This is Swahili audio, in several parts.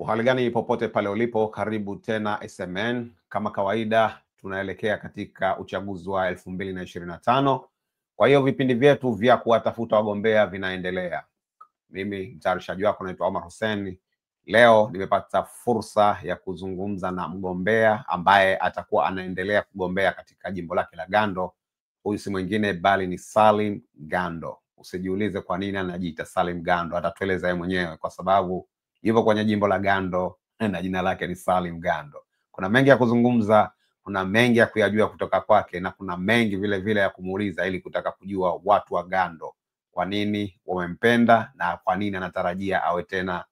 Uhali gani popote pale ulipo, karibu tena SMN. Kama kawaida tunaelekea katika uchaguzi wa 2025. Kwa hiyo vipindi vyetu vya kuwatafuta wagombea vinaendelea. Mimi mtayarishaji wako naitwa Omar Hussein. Leo nimepata fursa ya kuzungumza na mgombea ambaye atakuwa anaendelea kugombea katika jimbo lake la Gando. Huyu si mwingine bali ni Salim Gando. Usijiulize kwa nini anajiita Salim Gando, atatueleza yeye mwenyewe kwa sababu yupo kwenye jimbo la Gando na jina lake ni Salim Gando. Kuna mengi ya kuzungumza, kuna mengi ya kuyajua kutoka kwake, na kuna mengi vile vile ya kumuuliza ili kutaka kujua watu wa Gando kwa nini wamempenda na kwa nini anatarajia awe tena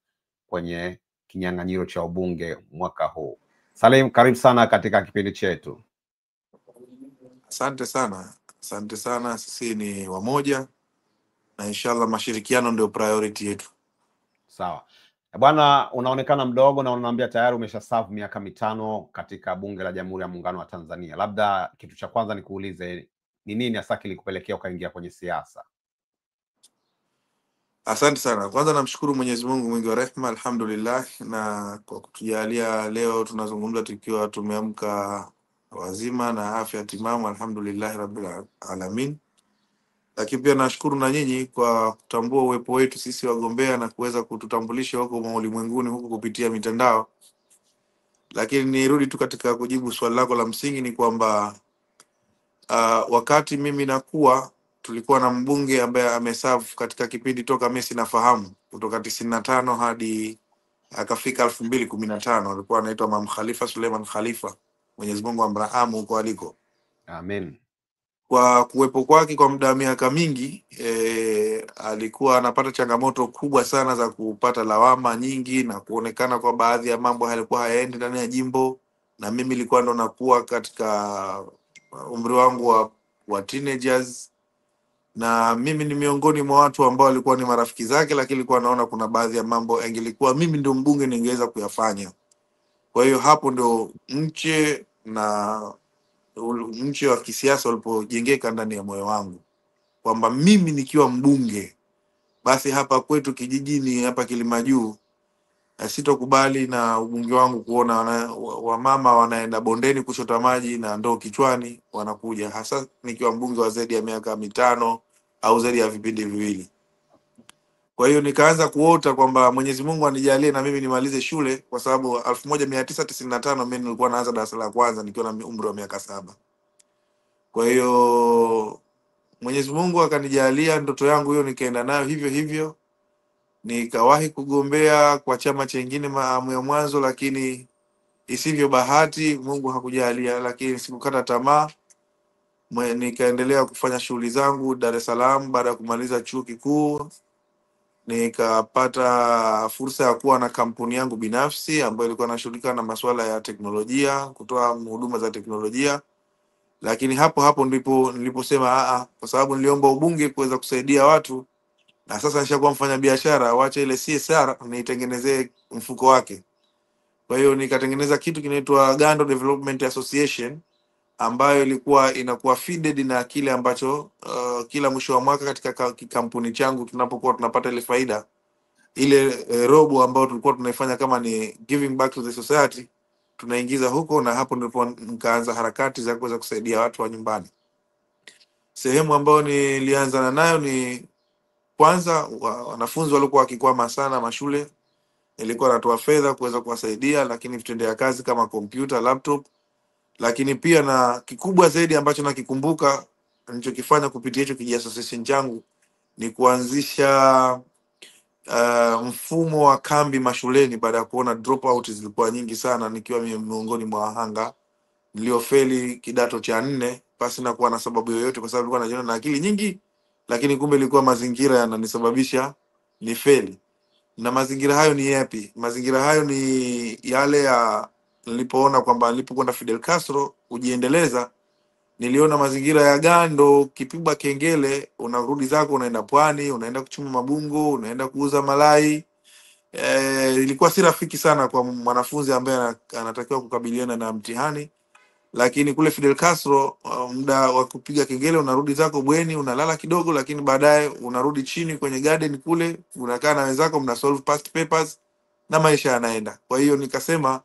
kwenye kinyang'anyiro cha ubunge mwaka huu. Salim, karibu sana katika kipindi chetu. Asante sana. Sisi ni wamoja na inshallah mashirikiano ndio priority yetu. Sawa. Bwana, unaonekana mdogo na unaniambia tayari umeshaserve miaka 5 katika bunge la Jamhuri ya Muungano wa Tanzania. Labda kitu cha kwanza nikuulize, ni nini hasa kilikupelekea ukaingia kwenye siasa? Asante sana. Kwanza namshukuru Mwenyezi Mungu mwingi wa rehema, alhamdulillah, na kwa kutujalia leo tunazungumza tukiwa tumeamka wazima na afya timamu, alhamdulillah rabbil alamin. Lakini pia nashukuru na nyinyi kwa kutambua uwepo wetu sisi wagombea na kuweza kututambulisha huko ulimwenguni huko kupitia mitandao. Lakini nirudi tu katika kujibu swali lako la msingi, ni kwamba wakati mimi nakuwa tulikuwa na mbunge ambaye ameserve katika kipindi toka mimi sinafahamu kutoka 95 hadi akafika 2015. Alikuwa anaitwa Mam Khalifa Suleiman Khalifa, Mwenyezi Mungu amrahamu huko aliko. Amen. Kwa kuwepo kwake kwa muda wa miaka mingi alikuwa anapata changamoto kubwa sana za kupata lawama nyingi na kuonekana kwa baadhi ya mambo yalikuwa hayaendi ndani ya jimbo, na mimi nilikuwa ndo nakuwa katika umri wangu wa teenagers, na mimi ni miongoni mwa watu ambao walikuwa ni marafiki zake, lakini nilikuwa naona kuna baadhi ya mambo angelikuwa mimi ndio mbunge ningeweza kuyafanya. Kwa hiyo hapo ndio mche wa kisiasa ulipojengeka ndani ya moyo wangu, kwamba mimi nikiwa mbunge basi hapa kwetu kijijini hapa Kilimajuu sitokubali na ubunge wangu kuona wamama wanaenda bondeni kuchota maji na ndoo kichwani wanakuja, hasa nikiwa mbunge wa zaidi ya miaka 5 au zaidi ya vipindi viwili. Kwa hiyo nikaanza kuota kwamba Mwenyezi Mungu anijalie na mimi nimalize shule, kwa sababu 1995 mimi nilikuwa naanza darasa la kwanza nikiwa na umri wa miaka 7. Kwa hiyo Mwenyezi Mungu akanijalia ndoto yangu hiyo, nikaenda nayo hivyo hivyo. Nikawahi kugombea kwa chama chengine ya mwanzo, lakini isivyo bahati Mungu hakujalia, lakini sikukata tamaa. Nikaendelea kufanya shughuli zangu Dar es Salaam. Baada ya kumaliza chuo kikuu nikapata fursa ya kuwa na kampuni yangu binafsi ambayo ilikuwa inashughulika na masuala ya teknolojia, kutoa huduma za teknolojia. Lakini hapo ndipo niliposema kwa sababu niliomba ubunge kuweza kusaidia watu, na sasa nishakuwa mfanya biashara, wacha ile CSR nitengenezee mfuko wake. Kwa hiyo nikatengeneza kitu kinaitwa Gando Development Association, ambayo ilikuwa inakuwa feeded na kile ambacho kila mwisho wa mwaka katika kampuni changu tunapokuwa tunapata ile faida ile robo ambayo tulikuwa tunaifanya kama ni giving back to the society, tunaingiza huko, na hapo ndipo nikaanza harakati za kuweza kusaidia watu wa nyumbani. Sehemu ambayo nilianza nayo ni kwanza wanafunzi walikuwa wakikwama sana mashule, nilikuwa natoa fedha kuweza kuwasaidia, lakini vitendea kazi kama computer, laptop. Lakini pia na kikubwa zaidi ambacho nakikumbuka nilichokifanya kupitia hicho association changu ni kuanzisha mfumo wa kambi mashuleni, baada ya kuona dropout zilikuwa nyingi sana, nikiwa miongoni mwa wahanga niliofeli kidato cha 4 pasi na kuwa na sababu yoyote, kwa sababu nilikuwa najiona na akili nyingi, lakini kumbe ilikuwa mazingira yananisababisha ni feli. Na mazingira hayo ni yapi? Mazingira hayo ni yale ya nilipoona kwamba nilipokwenda Fidel Castro kujiendeleza, niliona mazingira ya Gando, kipigwa kengele unarudi zako, unaenda pwani, unaenda kuchuma mabungo, unaenda kuuza malai. Ilikuwa si rafiki sana kwa mwanafunzi ambaye anatakiwa kukabiliana na mtihani. Lakini kule Fidel Castro muda wa kupiga kengele unarudi zako bweni, unalala kidogo, lakini baadaye unarudi chini kwenye garden kule, unakaa na wenzako, mna solve past papers, na maisha yanaenda. Kwa hiyo nikasema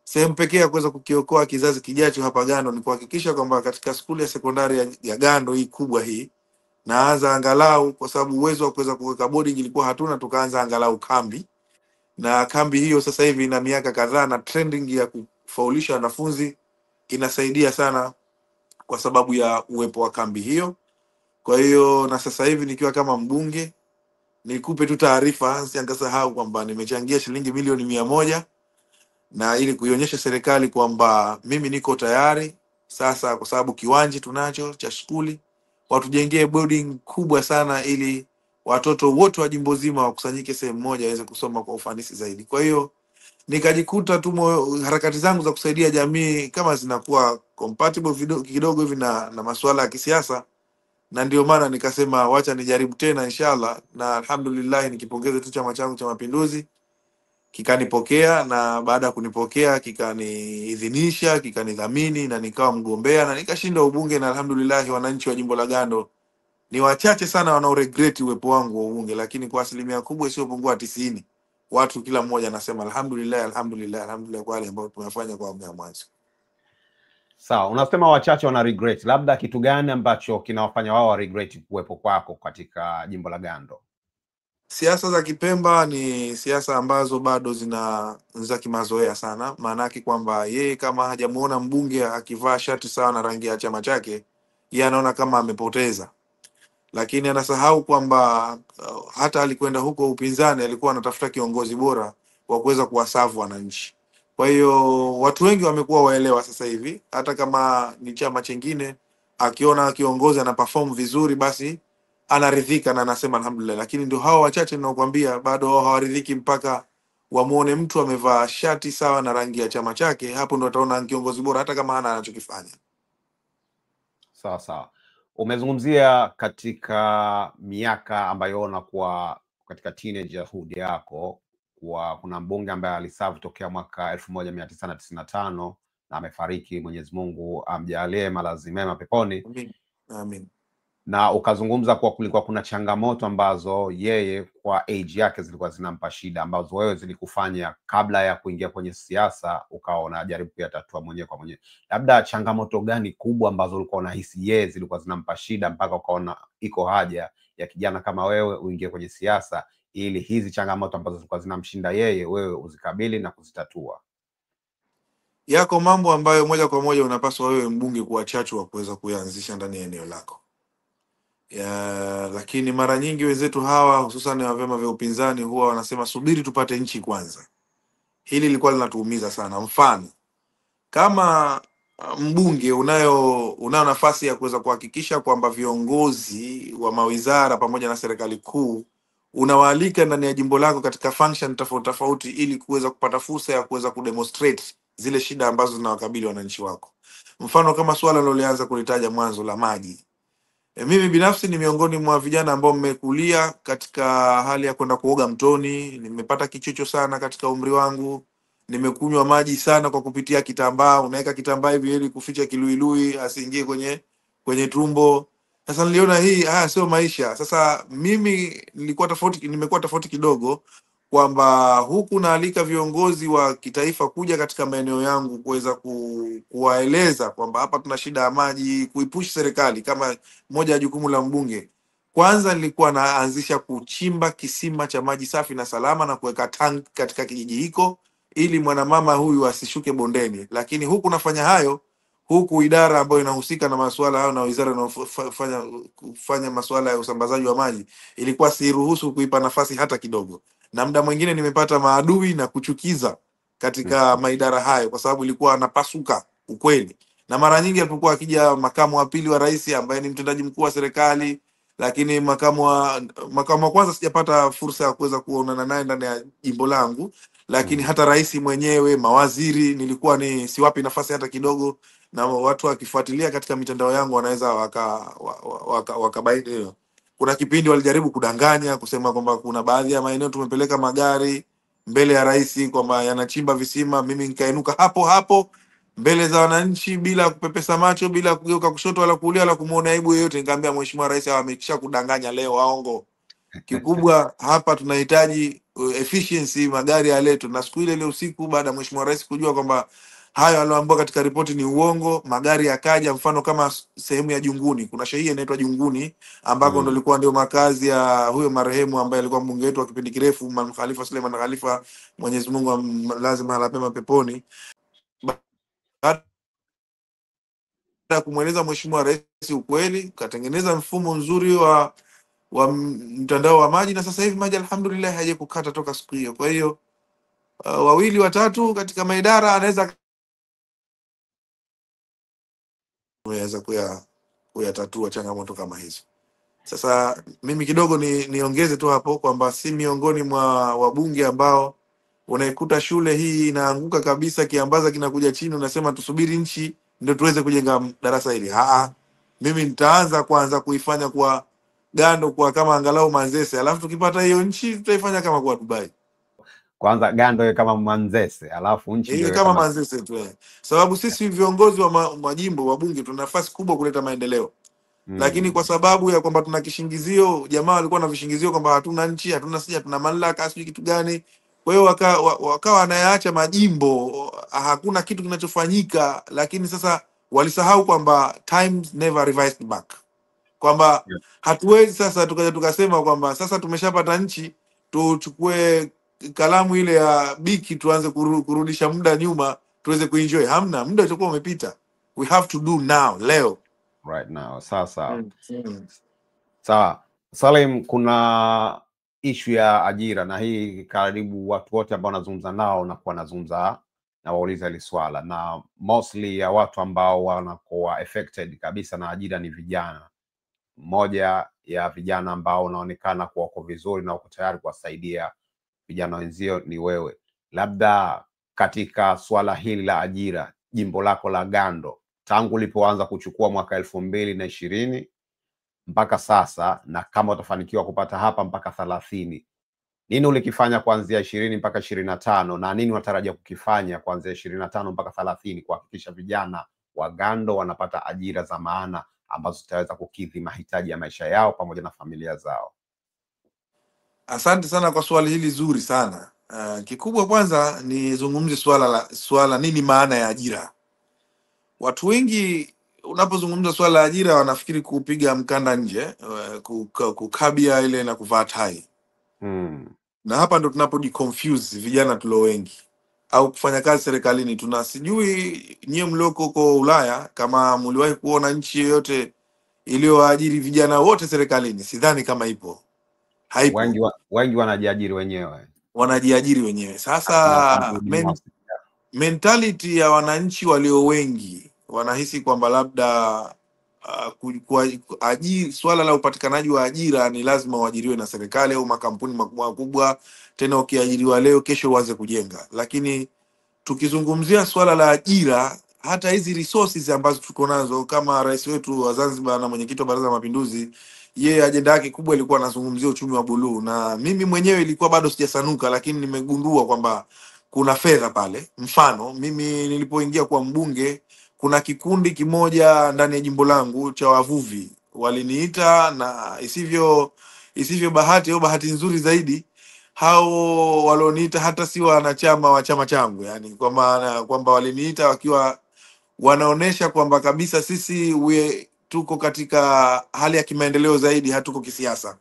sehemu pekee ya kuweza kukiokoa kizazi kijacho hapa Gando ni kuhakikisha kwamba katika skuli ya sekondari ya Gando hii kubwa hii naanza angalau, kwa sababu uwezo wa kuweza kuweka boarding ilikuwa hatuna, tukaanza angalau kambi, na kambi hiyo sasa hivi ina miaka kadhaa na trending ya kufaulisha wanafunzi inasaidia sana kwa sababu ya uwepo wa kambi hiyo. Kwa hiyo na sasa hivi nikiwa kama mbunge, nikupe tu taarifa siangasahau kwamba nimechangia shilingi milioni 100 na ili kuionyesha serikali kwamba mimi niko tayari sasa, kwa sababu kiwanja tunacho cha shule, watujengee boarding kubwa sana ili watoto wote wa jimbo zima wakusanyike sehemu moja waweze kusoma kwa ufanisi zaidi. Kwa hiyo nikajikuta tu harakati zangu za kusaidia jamii kama zinakuwa compatible kidogo hivi na masuala ya kisiasa, na ndio maana nikasema wacha nijaribu tena inshallah, na alhamdulillah nikipongeza tu Chama changu cha Mapinduzi kikanipokea, na baada ya kunipokea kikaniidhinisha, kikanidhamini na nikawa mgombea na nikashinda ubunge, na alhamdulillah wananchi wa jimbo la Gando ni wachache sana wanao regret uwepo wangu wa ubunge, lakini kwa asilimia kubwa isiyopungua 90 watu kila mmoja anasema alhamdulillah, alhamdulillah, alhamdulillah kwa wale ambao tumefanya kwa awamu ya mwanzo. Sawa, unasema wachache wana regret. Labda kitu gani ambacho kinawafanya wao wa regret kuwepo kwako katika jimbo la Gando? Siasa za Kipemba ni siasa ambazo bado za kimazoea sana, maana yake kwamba yeye kama hajamuona mbunge akivaa shati sawa na rangi ya chama chake, yeye anaona kama amepoteza, lakini anasahau kwamba hata alikwenda huko upinzani alikuwa anatafuta kiongozi bora wa kuweza kuwasavu wananchi. Kwa hiyo watu wengi wamekuwa waelewa sasa hivi, hata kama ni chama chingine, akiona kiongozi ana perform vizuri basi anaridhika na anasema alhamdulillah. Lakini ndio hao wachache ninaokuambia bado hao hawaridhiki mpaka wamuone mtu amevaa shati sawa na rangi ya chama chake, hapo ndo ataona kiongozi bora hata kama hana anachokifanya. Sawa sawa. Umezungumzia katika miaka ambayo unakuwa katika teenagerhood yako kuna mbunge ambaye aliserve tokea mwaka 1995 na amefariki, Mwenyezi Mungu amjalie malazi mema peponi. Amin. Amin. Na ukazungumza kuwa kulikuwa kuna changamoto ambazo yeye kwa age yake zilikuwa zinampa shida, ambazo wewe zilikufanya kabla ya kuingia kwenye siasa ukawa unajaribu kuyatatua mwenyewe kwa mwenyewe. Labda changamoto gani kubwa ambazo ulikuwa unahisi yeye zilikuwa zinampa shida mpaka ukaona iko haja ya kijana kama wewe uingie kwenye siasa ili hizi changamoto ambazo zilikuwa zinamshinda yeye wewe uzikabili na kuzitatua? Yako mambo ambayo moja kwa moja unapaswa wewe mbunge kuwa chachu wa kuweza kuyaanzisha ndani ya eneo lako. Lakini mara nyingi wenzetu hawa hususan wa vyama vya upinzani huwa wanasema subiri tupate nchi kwanza. Hili lilikuwa linatuumiza sana. Mfano, kama mbunge unayo nafasi ya kuweza kuhakikisha kwamba viongozi wa mawizara pamoja na serikali kuu unawaalika ndani ya jimbo lako katika function tofauti tofauti ili kuweza kupata fursa ya kuweza kudemonstrate zile shida ambazo zinawakabili wananchi wako. Mfano kama swala lilianza kulitaja mwanzo la maji. Mimi binafsi ni miongoni mwa vijana ambao mmekulia katika hali ya kwenda kuoga mtoni, nimepata kichocho sana katika umri wangu, nimekunywa maji sana kwa kupitia kitambaa, unaweka kitambaa hivi ili kuficha kiluilui asiingie kwenye tumbo. Sasa niliona hii sio maisha. Sasa mimi nimekuwa tofauti kidogo kwamba huku naalika viongozi wa kitaifa kuja katika maeneo yangu kuweza kuwaeleza kwamba hapa tuna shida ya maji, kuipush serikali kama moja ya jukumu la mbunge. Kwanza nilikuwa naanzisha kuchimba kisima cha maji safi na salama na kuweka tank katika kijiji hiko ili mwanamama huyu asishuke bondeni. Lakini huku nafanya hayo, huku idara ambayo inahusika na masuala hayo na wizara inayofanya masuala ya usambazaji wa maji ilikuwa siruhusu kuipa nafasi hata kidogo. Na muda mwingine nimepata maadui na kuchukiza katika maidara hayo kwa sababu ilikuwa anapasuka ukweli. Na mara nyingi alipokuwa akija makamu wa pili wa rais ambaye ni mtendaji mkuu wa serikali, lakini makamu wa kwanza sijapata fursa ya kuweza kuonana naye ndani ya jimbo langu, lakini hata rais mwenyewe, mawaziri nilikuwa siwapi nafasi hata kidogo, na watu wakifuatilia katika mitandao yangu wanaweza wakabaini. Kuna kipindi walijaribu kudanganya kusema kwamba kuna baadhi ya maeneo tumepeleka magari mbele ya rais kwamba yanachimba visima. Mimi nikainuka hapo hapo mbele za wananchi bila kupepesa macho, bila kugeuka kushoto wala kulia wala kumuona aibu yoyote, nikamwambia mheshimiwa rais amekisha kudanganya leo, aongo. Kikubwa hapa tunahitaji efficiency, magari yaletwe. Na siku ile usiku, baada ya Mheshimiwa Rais kujua kwamba hayo alioambiwa katika ripoti ni uongo, magari yakaja. Mfano kama sehemu ya Junguni, kuna shehia inaitwa Junguni ambako ndo ilikuwa ndio makazi ya huyo marehemu ambaye alikuwa mbunge wetu wa kipindi kirefu, Imam Khalifa Suleiman Khalifa, Mwenyezi Mungu lazima alapema peponi. Baada ya kumweleza Mheshimiwa Rais ukweli, katengeneza mfumo nzuri wa mtandao wa maji, na sasa hivi maji alhamdulillah haje kukata toka siku hiyo. Kwa hiyo wawili watatu katika maidara anaweza kuyatatua changamoto kama hizo. Sasa mimi kidogo niongeze tu hapo kwamba si miongoni mwa wabunge ambao unaikuta shule hii inaanguka kabisa, kiambaza kinakuja chini, unasema tusubiri nchi ndio tuweze kujenga darasa hili. Mimi nitaanza kwanza kuifanya kwa Gando kwa kama angalau Manzese, alafu tukipata hiyo nchi tutaifanya kama kwa Dubai. Kwanza Gando kama Manzese, alafu nchi ndio kama Manzese tu. Sababu sisi viongozi wa majimbo, wabunge, tuna nafasi kubwa kuleta maendeleo. Lakini kwa sababu ya kwamba tuna kishingizio, jamaa walikuwa na vishingizio kwamba hatuna nchi, hatuna sija, tuna mamlaka, sijui kitu gani. Kwa hiyo wakawa wanayaacha majimbo, hakuna kitu kinachofanyika. Lakini sasa walisahau kwamba times never revised back, kwamba hatuwezi sasa tukaja tukasema kwamba sasa tumeshapata nchi tuchukue kalamu ile ya biki tuanze kurudisha muda nyuma tuweze kuenjoy. Hamna, muda utakuwa umepita. We have to do now, leo, right now. Sasa sawa Salim, kuna issue ya ajira, na hii karibu watu wote ambao wanazungumza nao na kuwa nazungumza na wauliza hili swala, na mostly ya watu ambao wanakuwa affected kabisa na ajira ni vijana. Mmoja ya vijana ambao unaonekana kuwa uko vizuri na uko tayari kuwasaidia vijana wenzio ni wewe. Labda katika swala hili la ajira, jimbo lako la Gando, tangu ulipoanza kuchukua mwaka 2020 mpaka sasa, na kama utafanikiwa kupata hapa mpaka 30, nini ulikifanya kuanzia 20 mpaka 25, na nini unatarajia kukifanya kuanzia 25 mpaka 30 kuhakikisha vijana wa Gando wanapata ajira za maana ambazo zitaweza kukidhi mahitaji ya maisha yao pamoja na familia zao? Asante sana kwa swali hili zuri sana. Kikubwa kwanza nizungumzie swala nini maana ya ajira. Watu wengi unapozungumza swala la ajira wanafikiri kupiga mkanda nje, kukabia ile na kuvaa tai. Na hapa ndo tunapojiconfuse vijana tulio wengi, au kufanya kazi serikalini. Sijui nyie mlioko huko Ulaya kama mliwahi kuona nchi yoyote iliyoajiri vijana wote serikalini. Sidhani kama ipo. Haipo. Wengi wanajiajiri wenyewe. Wanajiajiri wenyewe. Sasa mentality ya wananchi walio wengi wanahisi kwamba labda swala la upatikanaji wa ajira ni lazima uajiriwe na serikali au makampuni makubwa, tena ukiajiriwa leo kesho uanze kujenga. Lakini tukizungumzia swala la ajira, hata hizi resources ambazo tuko nazo, kama rais wetu wa Zanzibar na mwenyekiti wa Baraza la Mapinduzi, yeye ajenda yake kubwa ilikuwa anazungumzia uchumi wa buluu, na mimi mwenyewe ilikuwa bado sijasanuka, lakini nimegundua kwamba kuna fedha pale. Mfano, mimi nilipoingia kwa mbunge, kuna kikundi kimoja ndani ya jimbo langu cha wavuvi waliniita, na isivyo bahati au bahati nzuri zaidi, hao walioniita hata si wanachama wa chama changu, yani kwa maana kwamba waliniita wakiwa wanaonesha kwamba kabisa sisi tuko katika hali ya kimaendeleo zaidi, hatuko kisiasa.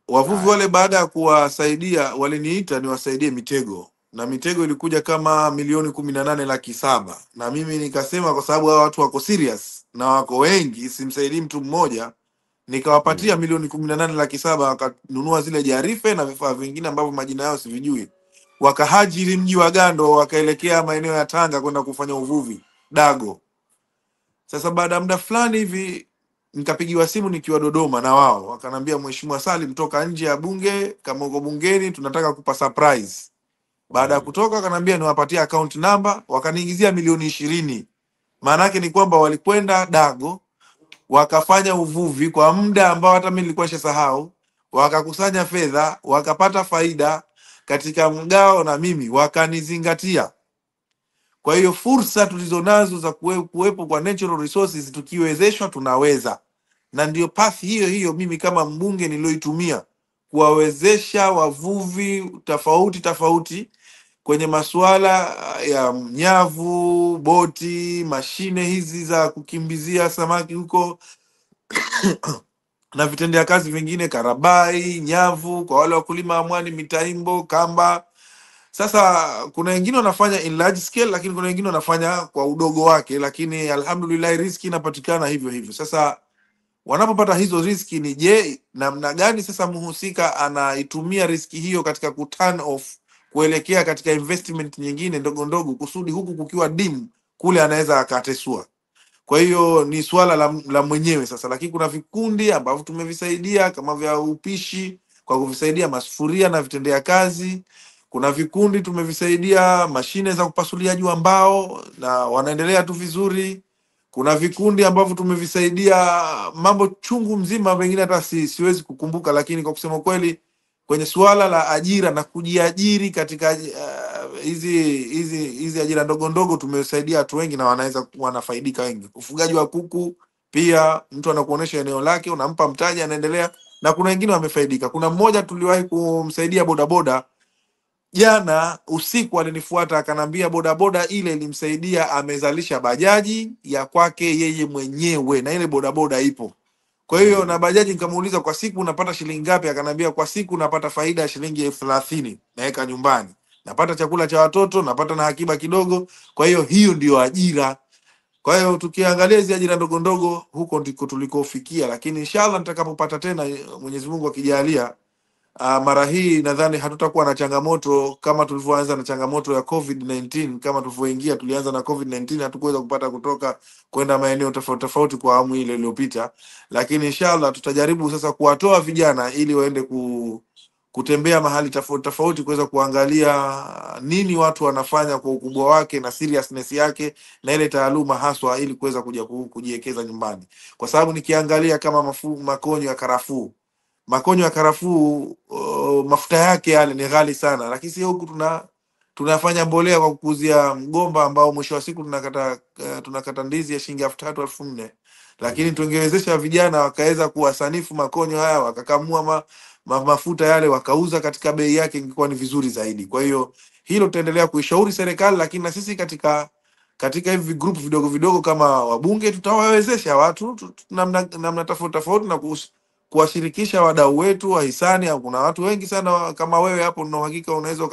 Wavuvi wale baada ya kuwasaidia waliniita niwasaidie mitego, na mitego ilikuja kama milioni 18,700,000, na mimi nikasema kwa sababu hao watu wako serious na wako wengi, simsaidii mtu mmoja, nikawapatia milioni 18,700,000, wakanunua zile jarife na vifaa vingine ambavyo majina yao sivijui, wakahajiri mji wa Gando, wakaelekea maeneo ya Tanga kwenda kufanya uvuvi dago. Sasa baada ya muda fulani hivi nikapigiwa simu nikiwa Dodoma, na wao wakanambia, Mheshimiwa Salim, toka nje ya bunge, kama uko bungeni tunataka kupa surprise. Baada ya kutoka wakanambia niwapatie account number, wakaniingizia milioni 20. Maana yake ni kwamba walikwenda dago, wakafanya uvuvi kwa muda ambao hata mimi nilikuwa nishasahau, wakakusanya fedha, wakapata faida katika mgao, na mimi wakanizingatia. Kwa hiyo fursa tulizonazo za kuwepo kwa natural resources, tukiwezeshwa tunaweza, na ndio path hiyo mimi kama mbunge nilioitumia kuwawezesha wavuvi tofauti tofauti kwenye masuala ya nyavu, boti, mashine hizi za kukimbizia samaki huko na vitendea kazi vingine, karabai, nyavu, kwa wale wakulima wa mwani, mitaimbo, kamba. Sasa kuna wengine wanafanya in large scale, lakini kuna wengine wanafanya kwa udogo wake, lakini alhamdulillah riski inapatikana hivyo hivyo. Sasa wanapopata hizo riski ni je, namna gani sasa mhusika anaitumia riski hiyo katika ku turn off kuelekea katika investment nyingine ndogo ndogo, kusudi huku kukiwa dim kule anaweza akatesua. Kwa hiyo ni swala la mwenyewe sasa, lakini kuna vikundi ambavyo tumevisaidia kama vya upishi kwa kuvisaidia masufuria na vitendea kazi. Kuna vikundi tumevisaidia mashine za kupasuliaji wa mbao na wanaendelea tu vizuri. Kuna vikundi ambavyo tumevisaidia mambo chungu mzima, wengine hata siwezi kukumbuka, lakini kwa kusema kweli kwenye suala la ajira na kujiajiri katika hizi ajira ndogo ndogo tumesaidia watu wengi na wanafaidika wengi. Ufugaji wa kuku pia, mtu anakuonesha eneo lake, unampa mtaji, anaendelea, na kuna wengine wamefaidika. Kuna mmoja tuliwahi kumsaidia bodaboda, jana usiku alinifuata akanambia bodaboda ile ilimsaidia, amezalisha bajaji ya kwake yeye mwenyewe na ile bodaboda ipo. Kwa hiyo na bajaji, nikamuuliza kwa siku unapata shilingi ngapi? Akanambia kwa siku napata faida ya shilingi 30,000 naweka nyumbani, napata chakula cha watoto, napata na akiba kidogo. Kwa hiyo hiyo ndio ajira. Kwa hiyo tukiangalia hizi ajira ndogo ndogo, huko ndiko tulikofikia, lakini inshallah nitakapopata tena, Mwenyezi Mungu akijalia, mara hii nadhani hatutakuwa na changamoto kama tulivyoanza na changamoto ya COVID-19. Kama tulivyoingia tulianza na COVID-19, hatukuweza kupata kutoka kwenda maeneo tofauti tofauti kwa awamu ile iliyopita, lakini inshallah tutajaribu sasa kuwatoa vijana ili waende kutembea mahali tofauti tofauti, kuweza kuangalia nini watu wanafanya kwa ukubwa wake na seriousness yake na ile taaluma haswa, ili kuweza kuja kujiwekeza nyumbani. Kwa sababu nikiangalia kama makonyo ya karafuu, mafuta yake yale ni ghali sana, lakini sio huku tunafanya mbolea kwa kukuzia mgomba ambao mwisho wa siku tunakata ndizi ya shilingi 3,000 4,000. Lakini tungewezesha vijana wakaweza kuwasanifu makonyo haya, wakakamua mafuta yale wakauza katika bei yake, ingekuwa ni vizuri zaidi. Kwa hiyo hilo tutaendelea kuishauri serikali, lakini na sisi katika hivi group vidogo vidogo kama wabunge tutawawezesha watu namna tofauti na kuwashirikisha wadau wetu wahisani. Au kuna watu wengi sana kama wewe hapo, na uhakika unaweza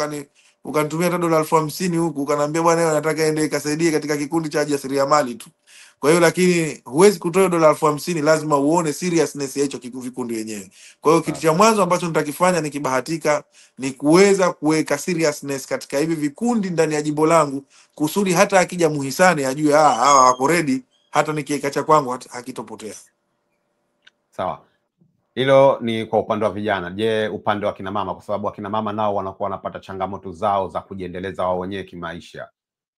ukanitumia hata dola 50,000 huku, ukaniambia bwana wewe nataka ende ikasaidie katika kikundi cha jasiriamali tu. Kwa hiyo lakini huwezi kutoa dola 50,000, lazima uone seriousness ya hicho vikundi wenyewe. Kwa hiyo kitu cha mwanzo ambacho nitakifanya nikibahatika ni kuweza kuweka seriousness katika hivi vikundi ndani ya jimbo langu, kusudi hata akija muhisani ajue hawa wako ready, hata nikiweka cha kwangu hakitopotea. Sawa. Hilo ni kwa upande wa vijana. Je, upande wa kina mama, kwa sababu akina mama nao wanakuwa wanapata changamoto zao za kujiendeleza wao wenyewe kimaisha.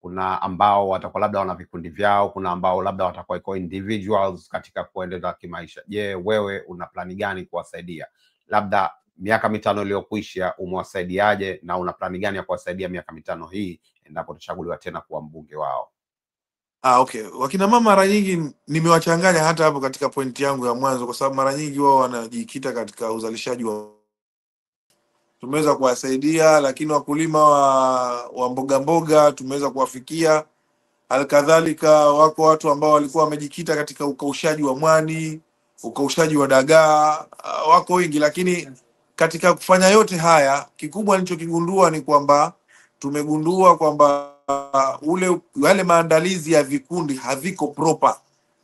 Kuna ambao watakuwa labda wana vikundi vyao, kuna ambao labda watakuwa iko individuals katika kuendeleza kimaisha. Je, wewe una plani gani kuwasaidia? Labda miaka 5 iliyokwisha umewasaidiaje, na una plani gani ya kuwasaidia miaka 5 hii endapo utachaguliwa tena kuwa mbunge wao? Okay. Wakina mama mara nyingi nimewachanganya hata hapo katika pointi yangu ya mwanzo, kwa sababu mara nyingi wao wanajikita katika uzalishaji tumeweza kuwasaidia, lakini wakulima wa mboga mboga tumeweza kuwafikia. Halikadhalika wako watu ambao walikuwa wamejikita katika ukaushaji wa mwani, ukaushaji wa dagaa, wako wengi. Lakini katika kufanya yote haya, kikubwa nilichokigundua ni kwamba tumegundua kwamba wale maandalizi ya vikundi haviko proper,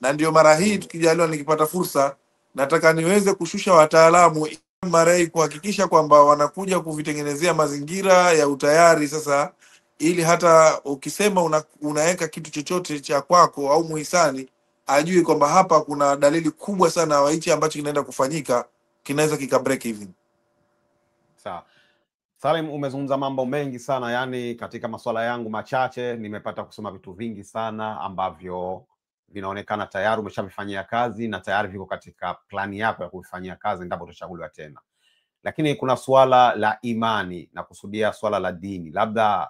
na ndio mara hii tukijaliwa, nikipata fursa, nataka niweze kushusha wataalamu mara hii kuhakikisha kwamba wanakuja kuvitengenezea mazingira ya utayari sasa, ili hata ukisema unaweka kitu chochote cha kwako au muhisani ajue kwamba hapa kuna dalili kubwa sana wa hichi ambacho kinaenda kufanyika kinaweza kika break even. Sawa. Salim, umezungumza mambo mengi sana, yani katika masuala yangu machache nimepata kusoma vitu vingi sana ambavyo vinaonekana tayari umeshavifanyia kazi na tayari viko katika plani yako ya kufanyia kazi endapo utachaguliwa tena. Lakini kuna swala la imani na kusudia swala la dini, labda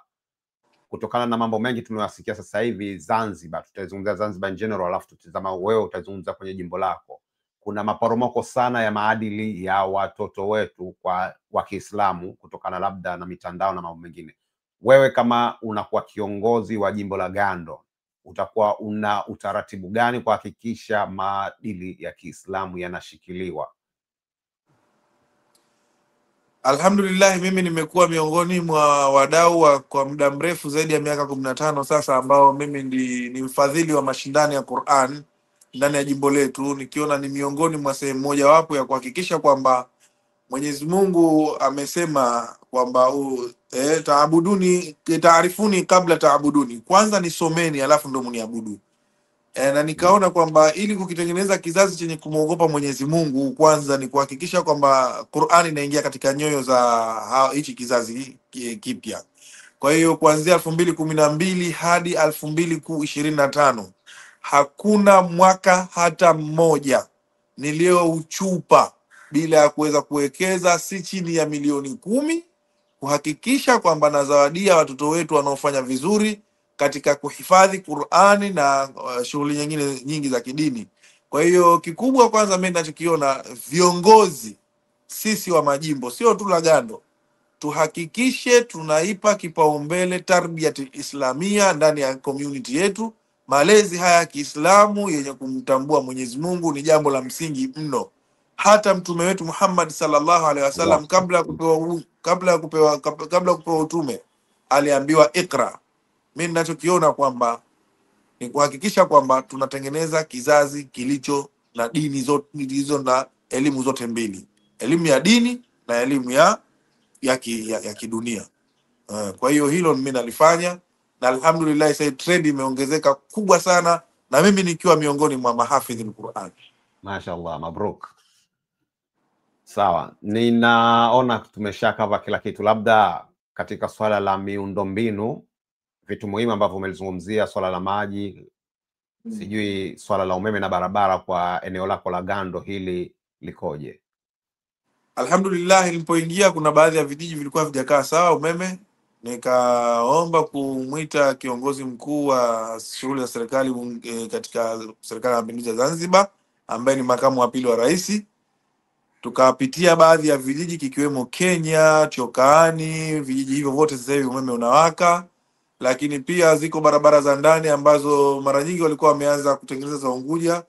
kutokana na mambo mengi tunayosikia sasa hivi Zanzibar, tutazungumza Zanzibar in general, alafu tutazama wewe utazungumza kwenye jimbo lako. kuna maporomoko sana ya maadili ya watoto wetu wa Kiislamu kutokana labda na mitandao na mambo mengine. Wewe kama unakuwa kiongozi wa jimbo la Gando, utakuwa una utaratibu gani kuhakikisha maadili ya Kiislamu yanashikiliwa? Alhamdulillah, mimi nimekuwa miongoni mwa wadau kwa muda mrefu zaidi ya miaka 15 sasa, ambao mimi ni mfadhili wa mashindano ya Qur'an ndani ya jimbo letu, nikiona ni miongoni mwa sehemu moja wapo ya kuhakikisha kwamba Mwenyezi Mungu amesema kwamba taarifuni kabla taabuduni, kwanza nisomeni alafu ndo mniabudu. Na nikaona kwamba ili kukitengeneza kizazi chenye kumwogopa Mwenyezi Mungu, kwanza ni kuhakikisha kwamba Qur'ani inaingia katika nyoyo za hichi kizazi kipya. Kwa hiyo kuanzia 2012 hadi 2025 hakuna mwaka hata mmoja niliyouchupa bila ya kuweza kuwekeza si chini ya milioni 10 kuhakikisha kwamba nazawadia watoto wetu wanaofanya vizuri katika kuhifadhi Qur'ani na shughuli nyingine nyingi za kidini. Kwa hiyo kikubwa kwanza mimi ninachokiona, viongozi sisi wa majimbo, sio tu la Gando, tuhakikishe tunaipa kipaumbele tarbiyati islamia ndani ya community yetu. Malezi haya ya Kiislamu yenye kumtambua Mwenyezi Mungu ni jambo la msingi mno. Hata mtume wetu Muhammad sallallahu alaihi wasallam kabla ya kupewa utume aliambiwa ikra. Mimi ninachokiona kwamba ni kuhakikisha kwamba tunatengeneza kizazi kilicho na dini zote, hizo na elimu zote mbili, elimu ya dini na elimu ya kidunia. Kwa hiyo hilo mimi nalifanya, na alhamdulillah sasa trend imeongezeka kubwa sana, na mimi nikiwa miongoni mwa mahafidhi al-Qur'an. Mashaallah, mabruk. Sawa, ninaona tumeshakava kila kitu. Labda katika swala la miundombinu, vitu muhimu ambavyo umelizungumzia, swala la maji, sijui swala la umeme na barabara kwa eneo lako la Gando, hili likoje? Alhamdulillah, nilipoingia kuna baadhi ya vijiji vilikuwa vijakaa sawa umeme. Nikaomba kumwita kiongozi mkuu wa shughuli za serikali katika serikali ya mapinduzi ya Zanzibar, ambaye ni makamu wa pili wa rais. Tukapitia baadhi ya vijiji kikiwemo Kenya, Chokaani, vijiji hivyo vote sasa hivi umeme unawaka. Lakini pia ziko barabara za ndani ambazo mara nyingi walikuwa wameanza kutengeneza za Unguja.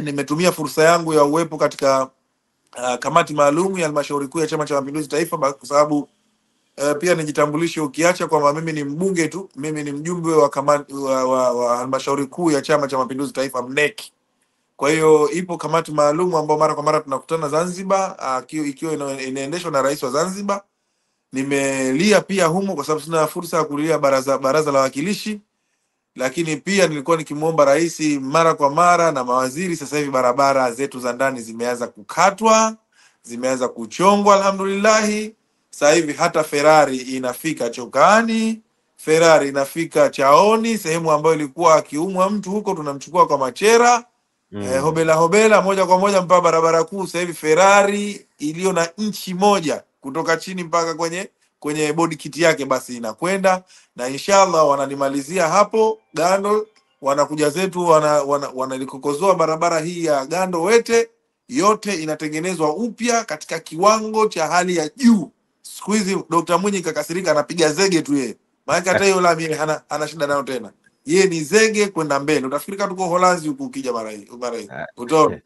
Nimetumia fursa yangu ya uwepo katika kamati maalum ya halmashauri kuu ya Chama cha Mapinduzi Taifa, kwa sababu pia nijitambulishe, ukiacha kwamba mimi ni mbunge tu, mimi ni mjumbe wa kamati wa halmashauri kuu ya Chama cha Mapinduzi Taifa MNEC. Kwa hiyo ipo kamati maalum ambayo mara kwa mara tunakutana Zanzibar, ikiwa inaendeshwa na rais wa Zanzibar. Nimelia pia humo kwa sababu sina fursa ya kulia baraza la wawakilishi, lakini pia nilikuwa nikimuomba rais mara kwa mara na mawaziri. Sasa hivi barabara zetu za ndani zimeanza kukatwa, zimeanza kuchongwa alhamdulillah. Sasa hivi hata Ferrari inafika Chokaani, Ferrari inafika Chaoni, sehemu ambayo ilikuwa akiumwa mtu huko tunamchukua kwa machera. Hobela moja kwa moja mpaka barabara kuu. Sasa hivi Ferrari iliyo na inchi moja kutoka chini mpaka kwenye body kit yake basi inakwenda, na inshallah wananimalizia hapo Gando. Wanakuja zetu wanalikokozoa barabara hii ya Gando Wete, yote inatengenezwa upya katika kiwango cha hali ya juu. Siku hizi Dr. Mwinyi kakasirika, anapiga zege tu yeye, maana hata hiyo lami hana shida nayo tena. Yeye ni zege kwenda mbele. Utafikiri kama tuko Holanzi huku, ukija mara hii utaona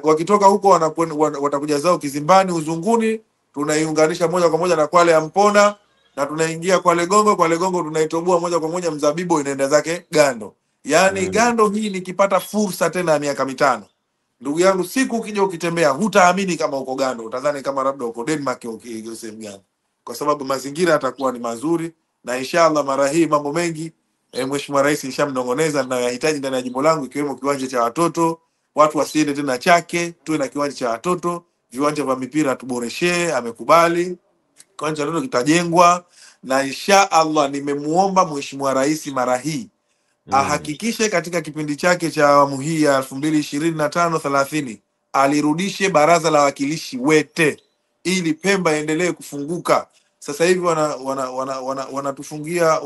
wakitoka huko watakuja zao Kizimbani, Uzunguni, tunaiunganisha moja kwa moja na Kwale ya Mpona, na tunaingia Kwale Gongo tunaitoboa moja kwa moja Mzabibo, inaenda zake Gando. Yaani Gando hii nikipata fursa tena ya miaka 5, ndugu yangu, siku ukija ukitembea hutaamini kama uko Gando, utadhani kama labda uko Denmark au sehemu gani, kwa sababu mazingira yatakuwa ni mazuri. Na inshallah mara hii mambo mengi Mheshimiwa Rais nishamnongoneza ninayohitaji ndani ya jimbo langu, ikiwemo kiwanja cha watoto. Watu wasiende tena Chake, tuwe na kiwanja cha watoto. Viwanja vya mipira tuboreshe, amekubali. Kiwanja cha watoto kitajengwa, na inshallah nimemuomba Mheshimiwa Rais mara hii ahakikishe katika kipindi chake cha awamu hii ya 2025-30 alirudishe baraza la wawakilishi Wete ili Pemba endelee kufunguka. Sasa hivi wanatufungia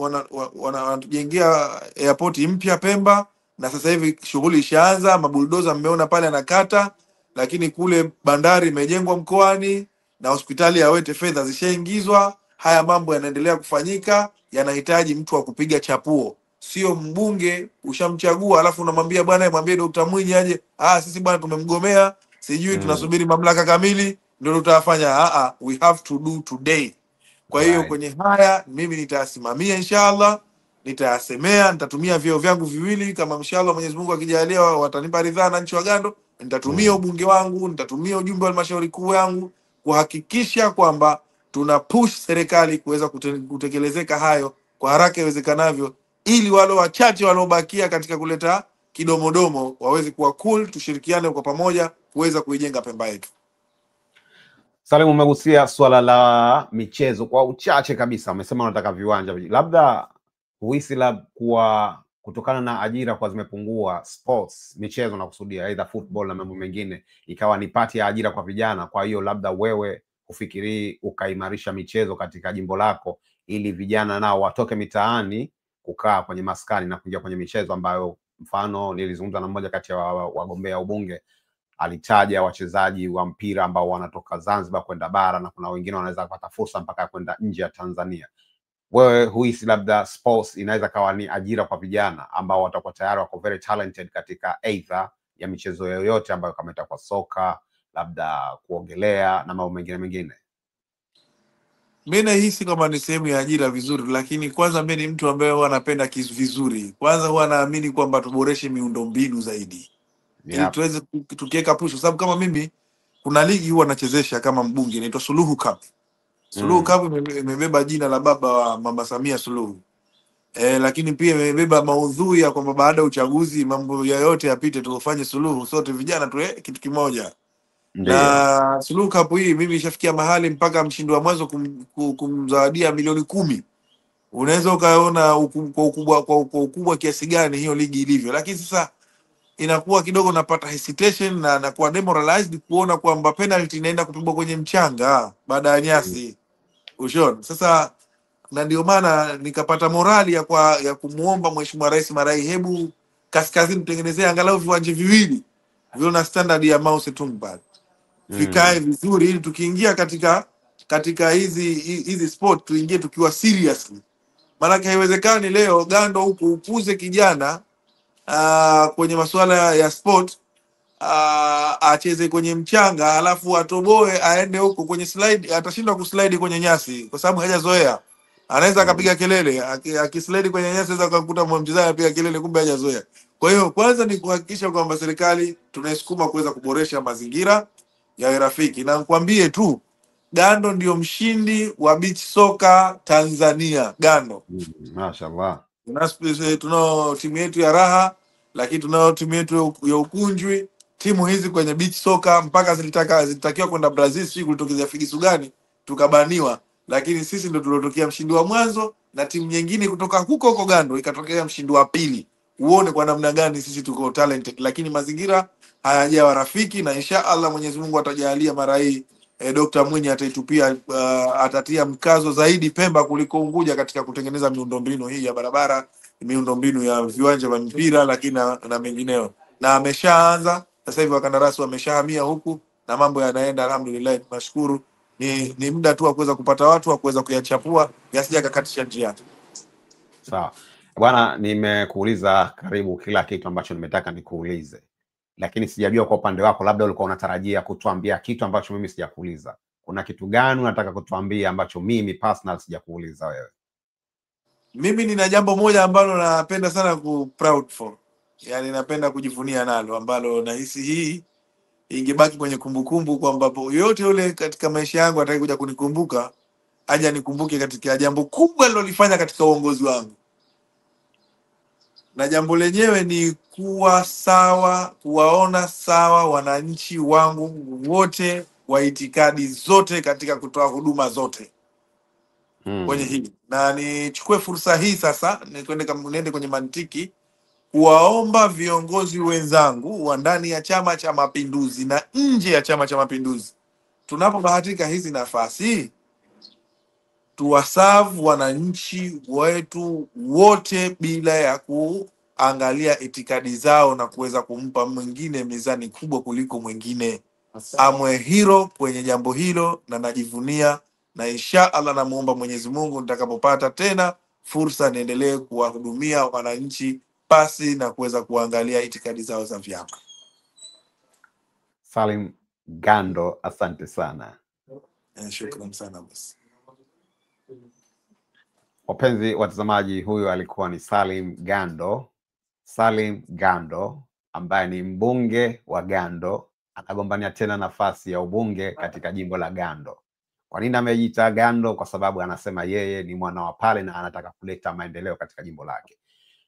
wanatujengea airport mpya Pemba, na sasa hivi shughuli ishaanza. Mabuldoza mmeona pale anakata, lakini kule bandari imejengwa mkoani na hospitali ya Wete fedha zishaingizwa. Haya mambo yanaendelea kufanyika, yanahitaji mtu wa kupiga chapuo, sio mbunge ushamchagua alafu unamwambia bwana, mwambie Dr. Mwinyi aje. Sisi bwana tumemgomea, sijui tunasubiri mamlaka kamili ndio tutafanya. We have to do today. Kwa hiyo kwenye haya mimi nitasimamia inshallah, nitayasemea, nitatumia vyeo vyangu viwili kama inshallah Mwenyezi Mungu akijalia watanipa ridhaa na nchi wa Gando, nitatumia ubunge wangu, nitatumia ujumbe wa halmashauri kuu yangu kuhakikisha kwamba tuna push serikali kuweza kutekelezeka hayo kwa haraka iwezekanavyo, ili wale wachache waliobakia katika kuleta kidomodomo waweze kuwa cool, tushirikiane kwa pamoja kuweza kuijenga Pemba yetu. Salim, umegusia swala la michezo kwa uchache kabisa. Umesema unataka viwanja, labda huhisi kuwa kutokana na ajira kwa zimepungua sports, michezo na kusudia either football na mambo mengine, ikawa ni pati ya ajira kwa vijana. Kwa hiyo labda wewe ufikiri ukaimarisha michezo katika jimbo lako ili vijana nao watoke mitaani kukaa kwenye maskani na kuingia kwenye michezo ambayo, mfano nilizungumza na mmoja kati ya wagombea ubunge, alitaja wachezaji wa mpira ambao wanatoka Zanzibar kwenda bara na kuna wengine wanaweza kupata fursa mpaka kwenda nje ya Tanzania. Wewe huhisi labda sports inaweza kawa ni ajira kwa vijana ambao watakuwa tayari wako very talented katika either ya michezo yoyote ambayo kama itakuwa soka, labda kuogelea na mambo mengine? Mimi nahisi kama ni sehemu ya ajira vizuri, lakini kwanza mimi ni mtu ambaye huwa anapenda kitu vizuri. Kwanza huwa naamini kwamba tuboreshe miundombinu zaidi. Ili tuweze tukiweka push, sababu kama mimi kuna ligi huwa nachezesha kama mbunge inaitwa Suluhu Cup. Suluhu Cup imebeba jina la baba wa Mama Samia Suluhu. Lakini pia imebeba maudhui ya kwamba baada ya uchaguzi mambo yote yapite, tufanye suluhu sote vijana tu kitu kimoja. Na Suluhu Cup hii mimi ishafikia mahali mpaka mshindi wa mwanzo kumzawadia milioni 10. Unaweza ukaona kwa ukubwa kiasi gani hiyo ligi ilivyo, lakini sasa inakuwa kidogo napata hesitation na nakuwa demoralized kuona kwamba penalty inaenda kupigwa kwenye mchanga baada ya nyasi. Ushon. Sasa na ndio maana nikapata morali ya kumuomba Mheshimiwa Rais Marai, hebu kaskazini tutengenezea angalau viwanja viwili vile na standard ya Mao Zedong pale. Vikae vizuri ili tukiingia katika hizi sport tuingie tukiwa seriously. Maana haiwezekani leo Gando huko ukuze kijana kwenye masuala ya sport acheze kwenye mchanga alafu atoboe aende huko kwenye slide, atashindwa kuslide kwenye nyasi kwa sababu hajazoea. Anaweza akapiga kelele, akislide kwenye nyasi anaweza kukuta mchezaji anapiga kelele kumbe hajazoea. Kwa hiyo kwanza ni kuhakikisha kwamba serikali tunaisukuma kuweza kuboresha mazingira ya rafiki, na nikwambie tu Gando ndio mshindi wa beach soka Tanzania. Gando. Mashaallah. Tunao timu yetu ya Raha, lakini tunao timu yetu ya Ukunjwi. Timu hizi kwenye beach soka mpaka zilitakiwa kwenda Brazil, sisi kulitokea figisu gani tukabaniwa, lakini sisi ndio tulotokea mshindi wa mwanzo na timu nyingine kutoka huko Gando ikatokea mshindi wa pili. Uone kwa namna gani sisi tuko talented, lakini mazingira hayajawa rafiki, na inshallah Mwenyezi Mungu atajalia mara hii Dr. Mwinyi ataitupia atatia mkazo zaidi Pemba kuliko Unguja katika kutengeneza miundombinu hii ya barabara, miundombinu ya viwanja vya mpira, lakini na mengineo. Na ameshaanza sasa hivi, wakandarasi wameshahamia huku na mambo yanaenda alhamdulillah, tunashukuru. Ni muda tu wa kuweza kupata watu wa kuweza kuyachapua yasija kakatisha njia. Sawa. Bwana, nimekuuliza karibu kila kitu ambacho nimetaka nikuulize. Lakini sijajua kwa upande wako labda ulikuwa unatarajia kutuambia kitu ambacho mimi sijakuuliza. Kuna kitu gani unataka kutuambia ambacho mimi personal sijakuuliza wewe? Mimi nina jambo moja ambalo napenda sana proud for. Yaani napenda kujivunia nalo, ambalo nahisi hii ingebaki kwenye kumbukumbu kwamba yote yule katika maisha yangu ataki kuja kunikumbuka, aje nikumbuke katika jambo kubwa nilolifanya katika uongozi wangu. Na jambo lenyewe ni kuwaona sawa wananchi wangu wote wa itikadi zote katika kutoa huduma zote kwenye hili. Na nichukue fursa hii sasa niende kwenye mantiki kuwaomba viongozi wenzangu wa ndani ya Chama cha Mapinduzi na nje ya Chama cha Mapinduzi, tunapobahatika hizi nafasi, tuwasavu wananchi wetu wote bila ya angalia itikadi zao na kuweza kumpa mwingine mizani kubwa kuliko mwingine. Amwe hero kwenye jambo hilo, na najivunia, na insha Allah namuomba Mwenyezi Mungu nitakapopata tena fursa niendelee kuwahudumia wananchi pasi na kuweza kuangalia itikadi zao za vyama. Salim Gando, asante sana. Shukrani sana basi. Wapenzi watazamaji, huyo alikuwa ni Salim Gando. Salim Gando ambaye ni mbunge wa Gando, anagombania tena nafasi ya ubunge katika jimbo la Gando. Kwa nini amejiita Gando? Kwa sababu anasema yeye ni mwana wa pale na anataka kuleta maendeleo katika jimbo lake.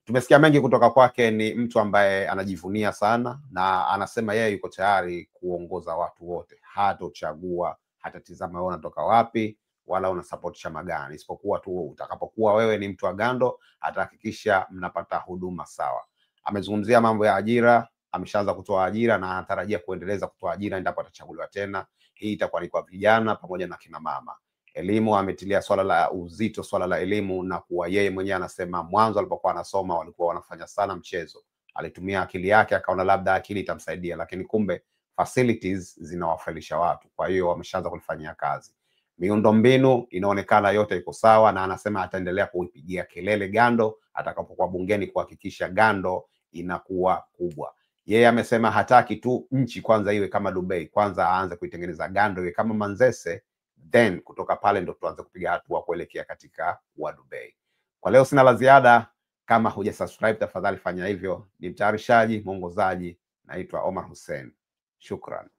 Tumesikia mengi kutoka kwake. Ni mtu ambaye anajivunia sana na anasema yeye yuko tayari kuongoza watu wote, hatochagua, hatatizama wewe unatoka wapi wala una support chama gani, isipokuwa tu utakapokuwa wewe ni mtu wa Gando, atahakikisha mnapata huduma sawa. Amezungumzia mambo ya ajira, ameshaanza kutoa ajira na anatarajia kuendeleza kutoa ajira endapo atachaguliwa tena. Hii itakuwa ni kwa vijana pamoja na kina mama. Elimu, ametilia swala la uzito swala la elimu, na kuwa yeye mwenyewe anasema mwanzo alipokuwa anasoma walikuwa wanafanya sana mchezo. Alitumia akili yake akaona labda akili itamsaidia, lakini kumbe facilities zinawafelisha watu. Kwa hiyo wameshaanza kulifanyia kazi. Miundombinu inaonekana yote iko sawa, na anasema ataendelea kuipigia kelele Gando atakapokuwa bungeni kuhakikisha Gando inakuwa kubwa. Yeye amesema hataki tu nchi kwanza iwe kama Dubai, kwanza aanze kuitengeneza Gando iwe kama Manzese, then kutoka pale ndo tuanze kupiga hatua kuelekea katika wa Dubai. Kwa leo sina la ziada. Kama hujasubscribe tafadhali fanya hivyo. Ni mtayarishaji, mwongozaji, naitwa Omar Hussein. Shukran.